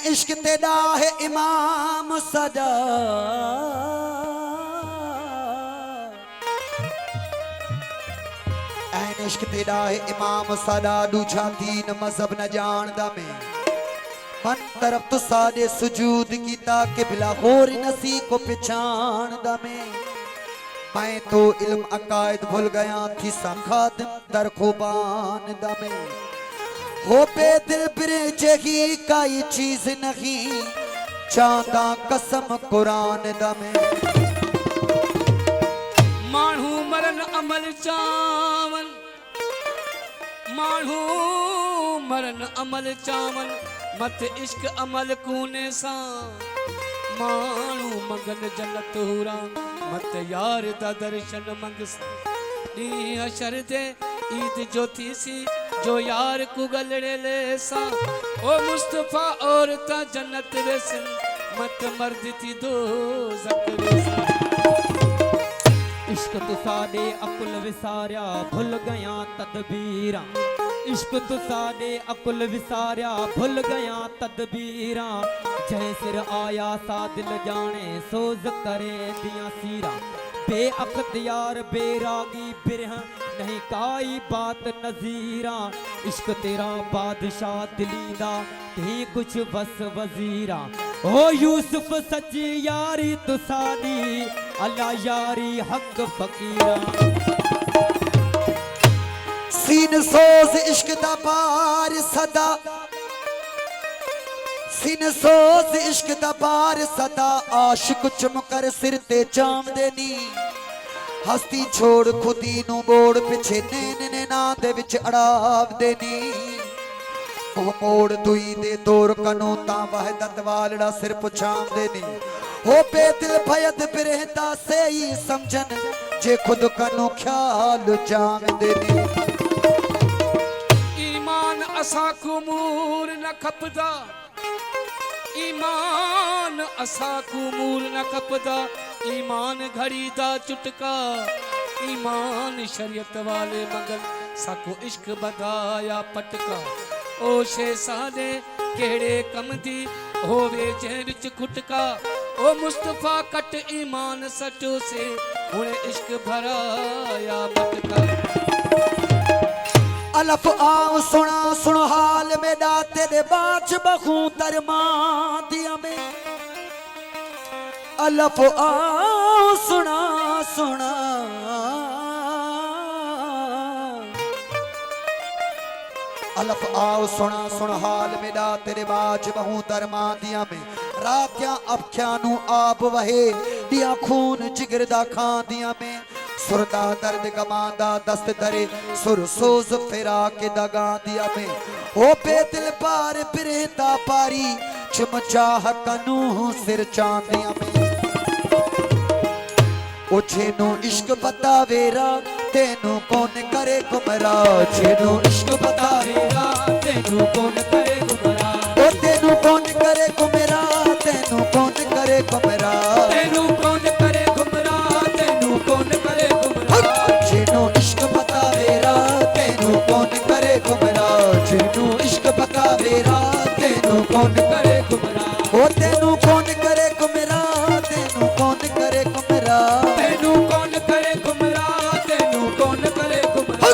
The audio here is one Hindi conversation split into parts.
इश्क तेरा है इमाम सदा, ऐन इश्क तेरा है इमाम सदा। दूजा दीन मजहब न जानदा मैं, मन तरफ तो सारे सुजूद कीता कि बिला होर नसी को पहचानदा मैं तो इल्म अकायद भूल गया थी खादिम दर खुबान दमे। हो पे दिल बिरे जगी काई चीज नहीं, चांदा कसम कुरान दमे। मानू मरन अमल चावन, मानू मरन अमल चावन, मत इश्क अमल कूने सा। मानू मंगन जन्नत हुरा, मत यार दा दर्शन मंग सा। नी अशर दे ईद जो थी सी, जो यार को गलड़े ले सा। ओ मुस्तफा और ता जन्नत वेसन, मत मर्द थी दो ज़करेसा। इश्क तो साडे अकुल विसारिया, भुल गया तदबीरा। इश्क तो साडे अकुल विसारिया, भुल गया तदबीरा। जय सिर आया सा दिल जाने, सोज करे दिया सीरा। बेअख्तियार बेरागी बिरह, नहीं काई बात नजीरा। इश्क तेरा बादशाह दिलीदा, ती कुछ बस वजीरा। ओ यूसुफ सच्ची यारी तो साडी, अल्लाह यारी हक फकीरा। सीन सोज इश्क दा बार सदा, सीन सोज इश्क दा बार सदा। आशिक चमकर सिर ते चाम देनी, हस्ती छोड़ खुदी नू मोड़। पिछे नैन नैना दे विच अड़ाव देनी। ओ मोड़ दुई दे दौर कनो ता वहदत वालड़ा सिर पुछाम देनी। हो पे दिल भयद बिरहता से ही समझन, जे खुद कनो ख्याल जाम देनी। ईमान असा कुमूर न खपदा, ईमान असा कुमूर न खपदा। ईमान घड़ी दा चुटका, ईमान शरीयत वाले मंगल साको इश्क बदाया पटका। ओ शे सादे केड़े कम दी होवे जे विच खुटका। ओ मुस्तफा कट ईमान सटो से, हुणे इश्क भराया मटका। अलफ आओ सुना सुन हाल में दा, तेरे बाच बखू दरमा दिया में। अलफ आओ सुना सुना, अलफ आओ सुना सुन हाल में दा, तेरे बाच बहू दरमा दिया में। रात्या अबख्यानू आप वहे, दिया खून जिगर दा खां दिया में। सुरदा दर्द गमांदा दस्त दरे, सुर सोज फिरा के दगा दिया में। ओ पे दिल पार बिरहता पारी, चुमचाह कनू सिर चांदिया में। ओ छेनू इश्क बतावेरा, तेनू कौन करे गुमरा। छेनू इश्क बतावेरा, तेनू कौन करे गुमरा। ओ तेनू कौन करे गुमरा, तेनू कौन करे गुमरा। तेनू कौन करे गुमरा, तेनू कौन करे गुमरा। छेनू इश्क बतावेरा, तेनू कौन करे गुमरा। छेनू इश्क बतावेरा, तेनू कौन करे गुमरा। ओ तेनू कौन करे गुमरा, तेनू कौन करे गुमरा। तेनू कौन करे गुमरा, तेनू कौन करे गुमरा।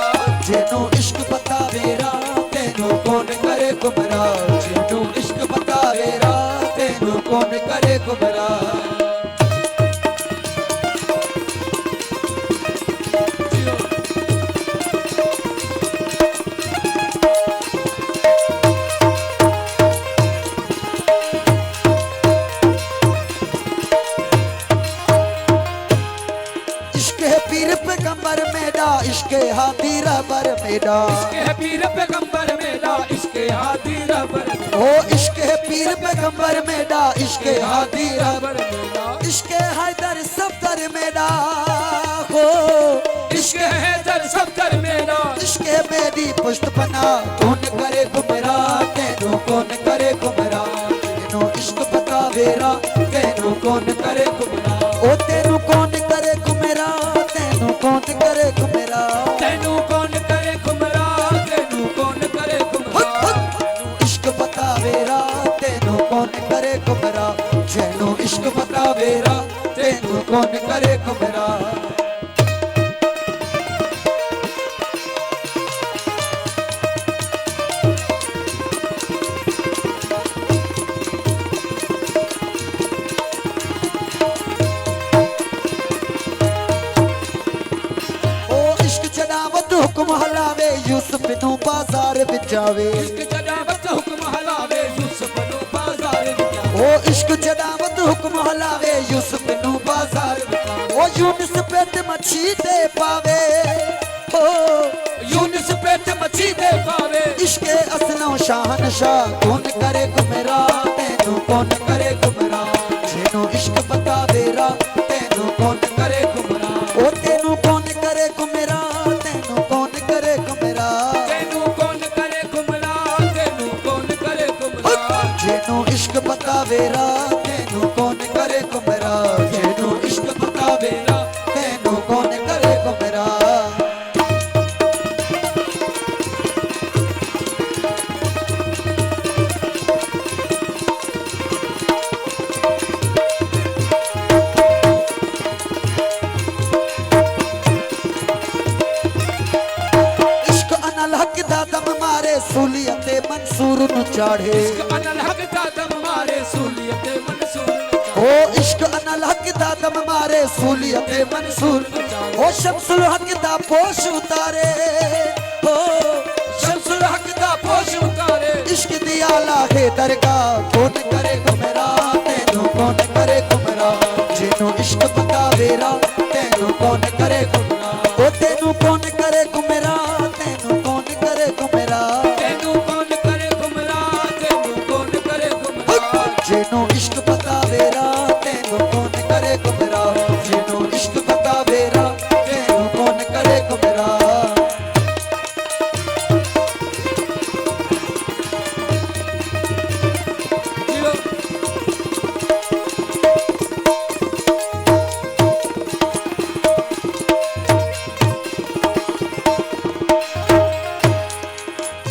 छेनू इश्क बतावेरा, तेनू कौन करे गुमरा। छेनू इश्क बतावेरा, तेनू कौन करे गुमरा। पीर पैगंबर मेरा, इश्क हाथी रबर मेरा। इश्क पीर पैगंबर मेरा, इश्क हाथी रबर। ओ इश्क पीर पैगंबर मेरा, इश्क हाथी रबर। इश्क हैदर सफदर मेरा, हो इश्क हैदर सफदर मेरा। इश्क मेरी पुश्त बना, कौन करे गुमरा। तेनू कौन करे गुमरा। तेनू इश्क बतावेरा, तेनू कौन करे गुमरा। ओ तेनू कौन करे गुमरा, तेनू कौन करे गुमरा। तेनू कौन करे गुमरा, तेनू कौन करे गुमरा। इश्क बतावेरा, तेनू कौन कौन करे गुमराह। हुक्म हलावे यूसुफ नू बाजार बिचावे। इश्क जदावत हुक्म हलावे यूसुफ नू बाजार बिचावे। ओ इश्क जदावत हुक्म हलावे यूसुफ नू बाजार बिचावे। ओ यूनुस पेट मच्छी दे पावे। ओ यूनुस पेट मच्छी दे पावे। इश्के असलों शाहनशाह कौन करे गुमराह। तेनू कौन करे गुमराह। जेनू इश्क बतावे रा तेनू कौन करे गुमराह। ओ तेनू कौन करे गुमराह। तेनू कौन करे गुमराह। तेनू कौन करे गुमराह। तेनू कौन करे गुमराह। जेनू इश्क बतावे रा तेनू कौन करे गुमराह। जेनू इश्क बतावे रा तेनू कौन करे गुमराह। सूलियते मंसूर नु चाढ़े। इश्क अनल हक दा दम मारे सूलियते मंसूर नु ओ इश्क अनल हक दा दम मारे सूलियते मंसूर नु चाढ़े। ओ शमसुल हक दा पोश उतारे। ओ शमसुल हक दा पोश उतारे। इश्क दिया लाहे दरगाह कौन करे गुमराह। तेनू कौन करे गुमराह। जेनू इश्क बतावे रा तेनू कौन करे गुमराह। ओ तेनू कौन करे गुमराह। तेनू कौन करे गुमराह। जेनू इश्क बतावे रा तेनू कौन करे गुमराह। जेनू इश्क बतावे रा तेनू कौन करे गुमराह।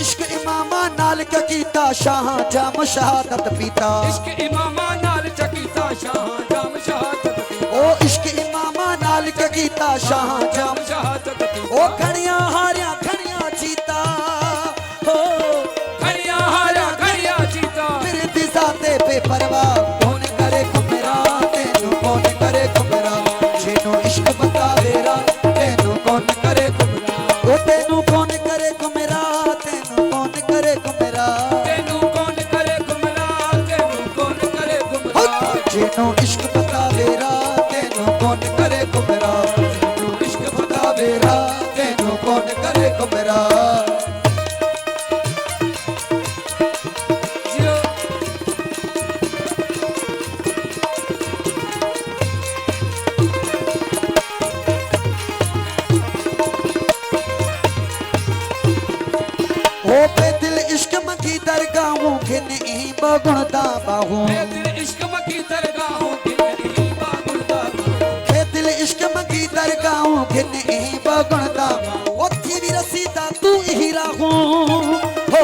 इश्क इमामा नाल क्या कीता शाह जाम शहादत पीता। इश्क इमामा नाल चकीता शाह जाम शहादत पीता। ओ इश्क इमामा नाल क्या कीता शाह जाम शहादत पीता। ओ खड़ियां हारियां खड़ियां जीता। ओ खड़ियां हारियां खड़ियां जीता। फिर दिशा ते बेपरवाह कौन करे गुमराह। तेनू कौन करे गुमराह। जेनू इश्क बतावे रा तेनू कौन करे गुमराह। ओ तेनू कौन करे गुमराह। तेनू कौन करे गुमराह। तेनू कौन करे गुमराह। तेनू कौन करे गुमराह। जेनू इश्क बतावे रा तेनू कौन करे गुमराह। जेनू इश्क बतावे रा तेनू कौन करे गुमराह। जियो ओ पे दिल इश्क मकी दरगाहों के नहीं बगुणदा बाहू। दिल इश्क मकी दरगाहों के नहीं बागुलदा। पे दिल इश्क मकी दरगाहों के नहीं बगुणदा। ओ थी भी रसीदा तू ही राहूं। हो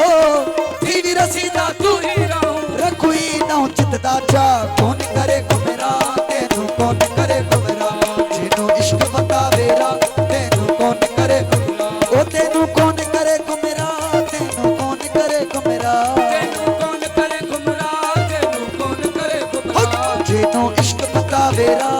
थी भी रसीदा तू ही राहूं। रखुई ना चितदा जा कौन करे गुमराह। तेनू कौन करे गुमराह। जेनू इश्क बतावे रा तेनू कौन करे गुमराह। ओ तेनू कौन करे गुमराह। तेनू कौन करे गुमराह। तेनू कौन करे गुमराह। तेनू कौन करे गुमराह। जेनू इश्क बतावे रा